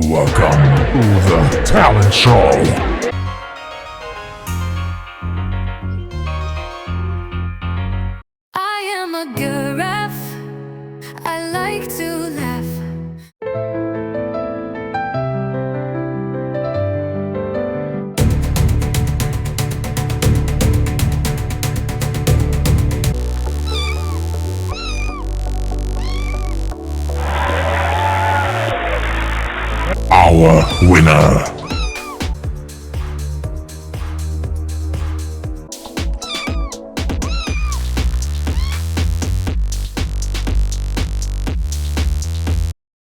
Welcome to the talent show. I am a giraffe. I like to laugh. Our winner.